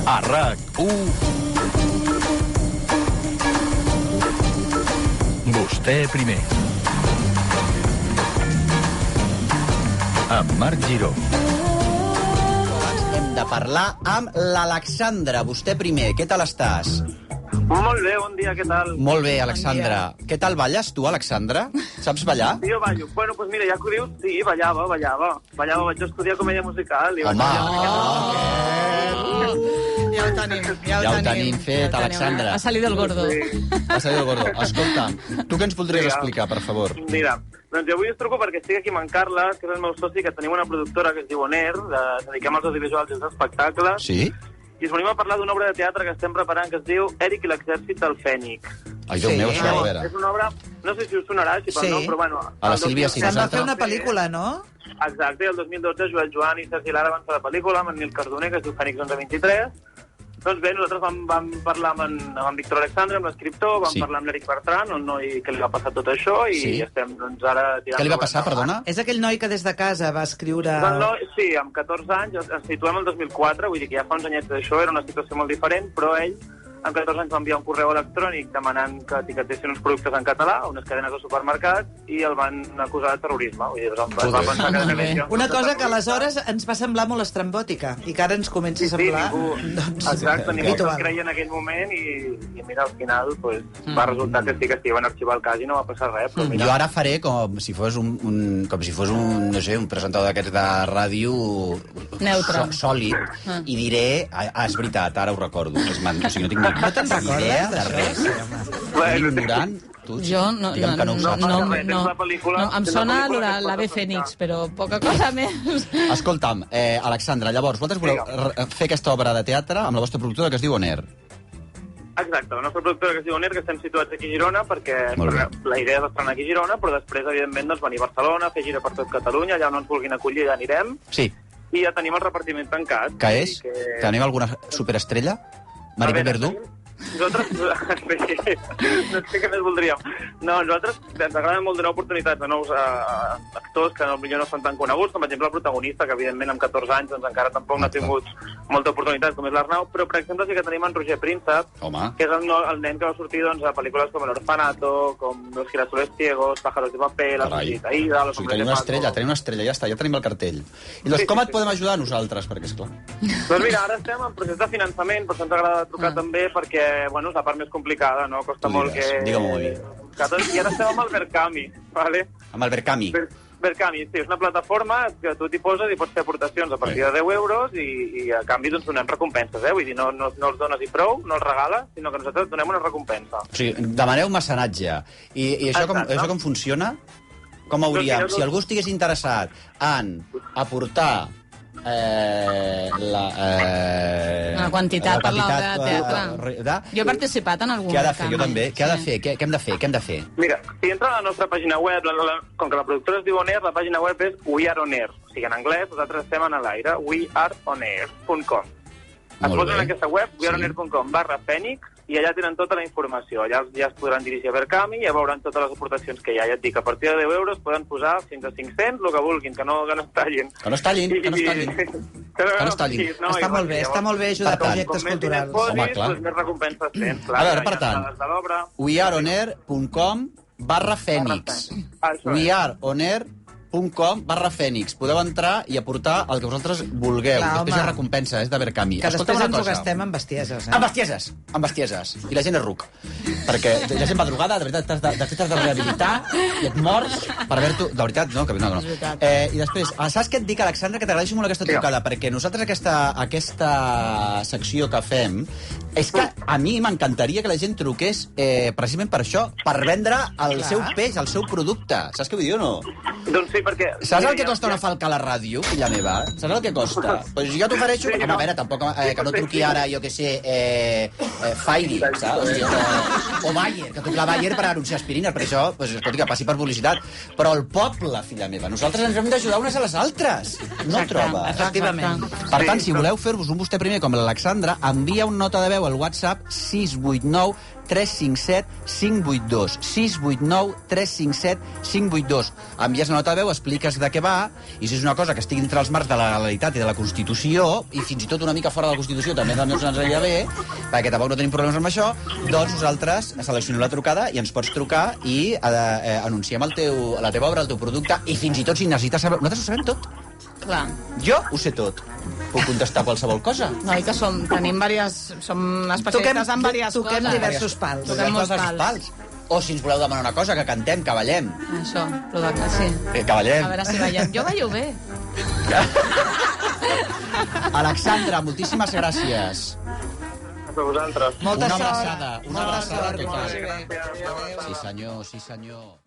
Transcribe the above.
A RAC1. Vostè primer. Amb Marc Giró. Abans hem de parlar amb l'Alexandra. Vostè primer, què tal estàs? Molt bé, bon dia, què tal? Molt bé, Alexandra. Què tal balles tu, Alexandra? Saps ballar? Sí, jo ballo. Bueno, doncs mira, ja que ho dius, sí, ballava. Vaig estudiar comèdia musical. Home! Ja ho tenim. Ja ho tenim fet, Alexandra. Ha salido el gordo. Ha salido el gordo. Escolta, tu què ens voldries explicar, per favor? Mira, doncs jo avui us truco perquè estic aquí amb en Carles, que és el meu soci, que tenim una productora que es diu Oner, dediquem als audiovisuals i als espectacles. Sí? I us venim a parlar d'una obra de teatre que estem preparant que es diu Eric i l'exèrcit del Fènix. Ai, Déu meu, això, a veure. És una obra, no sé si us sonarà, si pel nom, però bueno... A la Sílvia sí, Se'n va fer una pel·lícula, no? Exacte, i el 2012 Joan Joan i Ceci Lara van fer la pel·lícula amb en Nil Cardoner, que es diu Fènix 1123. Doncs bé, nosaltres vam parlar amb en Víctor Alexandre, amb l'escriptor, vam parlar amb l'Eric Bertran, el noi que li va passar tot això, i estem doncs ara... Què li va passar, perdona? És aquell noi que des de casa va escriure... Sí, amb 14 anys, ens situem al 2004, vull dir que ja fa uns anyets d'això, era una situació molt diferent, però ell amb 14 anys va enviar un correu electrònic demanant que etiquetessin uns productes en català a unes cadenes de supermercats i el van acusar de terrorisme. Vull dir, es va pensar que... Una cosa que aleshores ens va semblar molt estrambòtica i que ara ens comença a semblar... Exacte, ningú se'n creia en aquell moment i mira, al final va resultar que sí van arxivar el cas i no va passar res. Però Jo ara faré com si fos un no sé, un presentador d'aquests de ràdio neutre, sòlid, i diré, és veritat, ara ho recordo. O sigui, no tinc no te'n recordes d'això? Ignorant. Jo no, em sona l'Ave Fènix, però poca cosa més. Escolta'm, Alexandra, llavors, vosaltres voleu fer aquesta obra de teatre amb la vostra productora que es diu Oner. Exacte, la nostra productora que es diu Oner, que estem situats aquí a Girona, perquè la idea és estrenar aquí a Girona, però després, evidentment, doncs, venir a Barcelona, fer gira per tot Catalunya, allà on ens vulguin acollir, ja anirem. Sí. I ja tenim el repartiment tancat. Que és? Tenim alguna superestrella? Maribel Verdú? Nosaltres, no sé què més voldríem. No, nosaltres ens agrada molt donar oportunitats a nous actors que potser no són tan coneguts, com per exemple el protagonista, que evidentment amb 14 anys doncs, encara tampoc no ha tingut molta oportunitat, com és l'Arnau, però per exemple sí que tenim en Roger Príncep, que és el nen que va sortir doncs, a pel·lícules com El Orfanato, com Los girasoles ciegos, Pájaros de papel, La Señorita Aida... Tenim una estrella, ja està, ja tenim el cartell. I doncs com et podem ajudar a nosaltres, perquè esclar? Doncs mira, ara estem en procés de finançament, però ens agrada trucar també perquè bueno, és la part més complicada, no? Costa molt que... Digue-m'ho molt bé. I ara estem amb el Verkami, ¿vale? Amb el Verkami? Verkami, sí, és una plataforma que tu t'hi poses i pots fer aportacions a partir de 10 euros i a canvi doncs donem recompenses, Vull dir, no els dones i prou, no els regales, sinó que nosaltres donem una recompensa. O sigui, demaneu mecenatge. I això com funciona? Com hauríem... Si algú estigués interessat en aportar una quantitat per l'obra de teatre. Jo he participat en algun... Què ha de fer? Jo també. Què ha de fer? Què hem de fer? Mira, si entra a la nostra pàgina web, com que la productora es diu Oner, la pàgina web és We Are Oner. O sigui, en anglès, nosaltres estem en l'aire, weareonair.com. Es posen en aquesta web, weareonair.com/Fènix, i allà tenen tota la informació. Allà ja es podran dirigir a Verkami i ja veuran totes les aportacions que hi ha. Ja et dic, a partir de 10 euros poden posar fins a 500, el que vulguin, que no es tallin. Que no es tallin. Està molt bé ajudar projectes culturals. Home, clar. Més recompenses tens. A veure, per tant, weareonair.com/Fènix. weareonair.com/Fènix. Podeu entrar i aportar el que vosaltres vulgueu. Després hi ha recompensa, és de Verkami. Que després ens ho gastem amb bestieses. Amb bestieses. I la gent és ruc. Perquè la gent va drogada, de veritat, t'has de rehabilitar i et mors per haver-t'ho... De veritat, no? No. I després, saps què et dic, Alexandra, que t'agraeixo molt aquesta trucada, perquè nosaltres aquesta secció que fem és que a mi m'encantaria que la gent truqués precisament per això, per vendre el seu peix, el seu producte. Saps què vull dir o no? Doncs sí, perquè... Saps el que costa una falca a la ràdio, filla meva? Saps el que costa? Pues jo t'ofereixo... Home, a veure, tampoc que no truqui ara, jo què sé, Fairy, saps? O Bayer, que truqui la Bayer per anunciar aspirines, per això, escolti, que passi per publicitat. Però el poble, filla meva, nosaltres ens hem d'ajudar unes a les altres. No ho troba? Efectivament. Per tant, si voleu fer-vos un vostè primer com l'Alexandra, envia una nota de veu al WhatsApp 689 357 582. 689 357 582. Envies la nota de veu, expliques de què va, i si és una cosa que estigui entre els marcs de la legalitat i de la Constitució, i fins i tot una mica fora de la Constitució, també ens aniria bé, perquè tampoc no tenim problemes amb això, doncs nosaltres seleccionem la trucada i ens pots trucar i anunciem la teva obra, el teu producte, i fins i tot si necessites saber... Nosaltres ho sabem tot. Clar. Jo ho sé tot. Puc contestar qualsevol cosa. No, i que som especialistes en diverses coses. Toquem diversos pals. Toquem molts pals. O si ens voleu demanar una cosa, que cantem, que ballem. Això, però que sí. Que ballem. A veure si ballem. Jo ballo bé. Alexandra, moltíssimes gràcies. A vosaltres. Molta Una sort. abraçada. Una abraçada. Molta sort. Sí, senyor, sí, senyor.